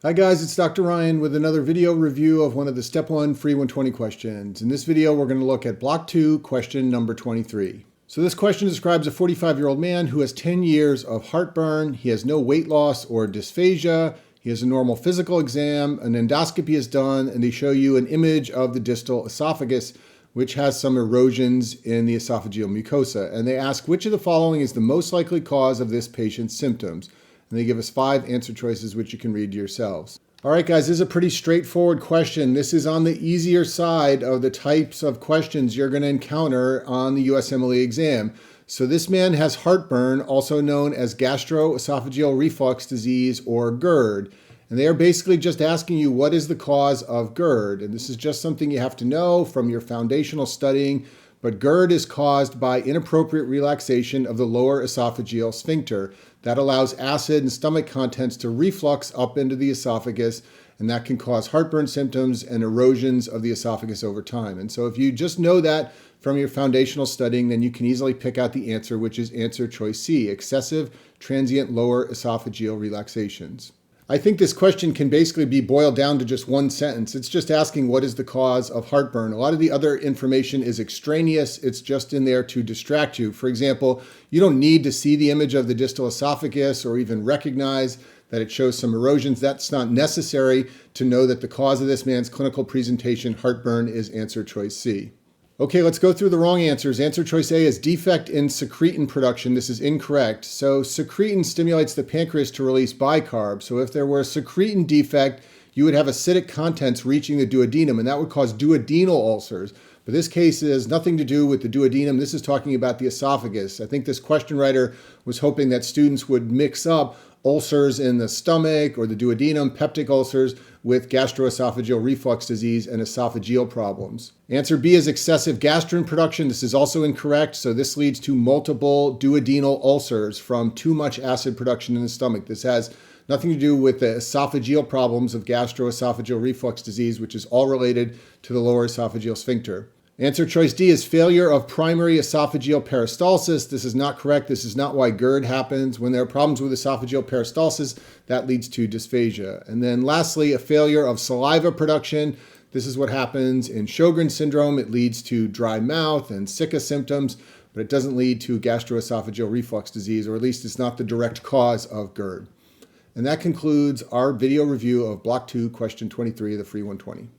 Hi guys, it's Dr. Ryan with another video review of one of the Step 1 Free 120 questions. In this video, we're going to look at Block 2, question number 23. So this question describes a 45-year-old man who has 10 years of heartburn. He has no weight loss or dysphagia. He has a normal physical exam. An endoscopy is done, and they show you an image of the distal esophagus, which has some erosions in the esophageal mucosa. And they ask which of the following is the most likely cause of this patient's symptoms. And they give us 5 answer choices, which you can read yourselves. All right, guys, this is a pretty straightforward question. This is on the easier side of the types of questions you're going to encounter on the USMLE exam. So this man has heartburn, also known as gastroesophageal reflux disease or GERD. And they are basically just asking you, what is the cause of GERD? And this is just something you have to know from your foundational studying. But GERD is caused by inappropriate relaxation of the lower esophageal sphincter. That allows acid and stomach contents to reflux up into the esophagus, and that can cause heartburn symptoms and erosions of the esophagus over time. And so if you just know that from your foundational studying, then you can easily pick out the answer, which is answer choice C, excessive transient lower esophageal relaxations. I think this question can basically be boiled down to just one sentence. It's just asking what is the cause of heartburn. A lot of the other information is extraneous. It's just in there to distract you. For example, you don't need to see the image of the distal esophagus or even recognize that it shows some erosions. That's not necessary to know that the cause of this man's clinical presentation, heartburn, is answer choice C. Okay, let's go through the wrong answers. Answer choice A is defect in secretin production. This is incorrect. So secretin stimulates the pancreas to release bicarb. So if there were a secretin defect, you would have acidic contents reaching the duodenum, and that would cause duodenal ulcers. But this case has nothing to do with the duodenum. This is talking about the esophagus. I think this question writer was hoping that students would mix up ulcers in the stomach or the duodenum, peptic ulcers, with gastroesophageal reflux disease and esophageal problems. Answer B is excessive gastrin production. This is also incorrect. So this leads to multiple duodenal ulcers from too much acid production in the stomach. This has nothing to do with the esophageal problems of gastroesophageal reflux disease, which is all related to the lower esophageal sphincter. Answer choice D is failure of primary esophageal peristalsis. This is not correct. This is not why GERD happens. When there are problems with esophageal peristalsis, that leads to dysphagia. And then lastly, a failure of saliva production. This is what happens in Sjogren's syndrome. It leads to dry mouth and sicca symptoms, but it doesn't lead to gastroesophageal reflux disease, or at least it's not the direct cause of GERD. And that concludes our video review of Block 2, Question 23 of the Free 120.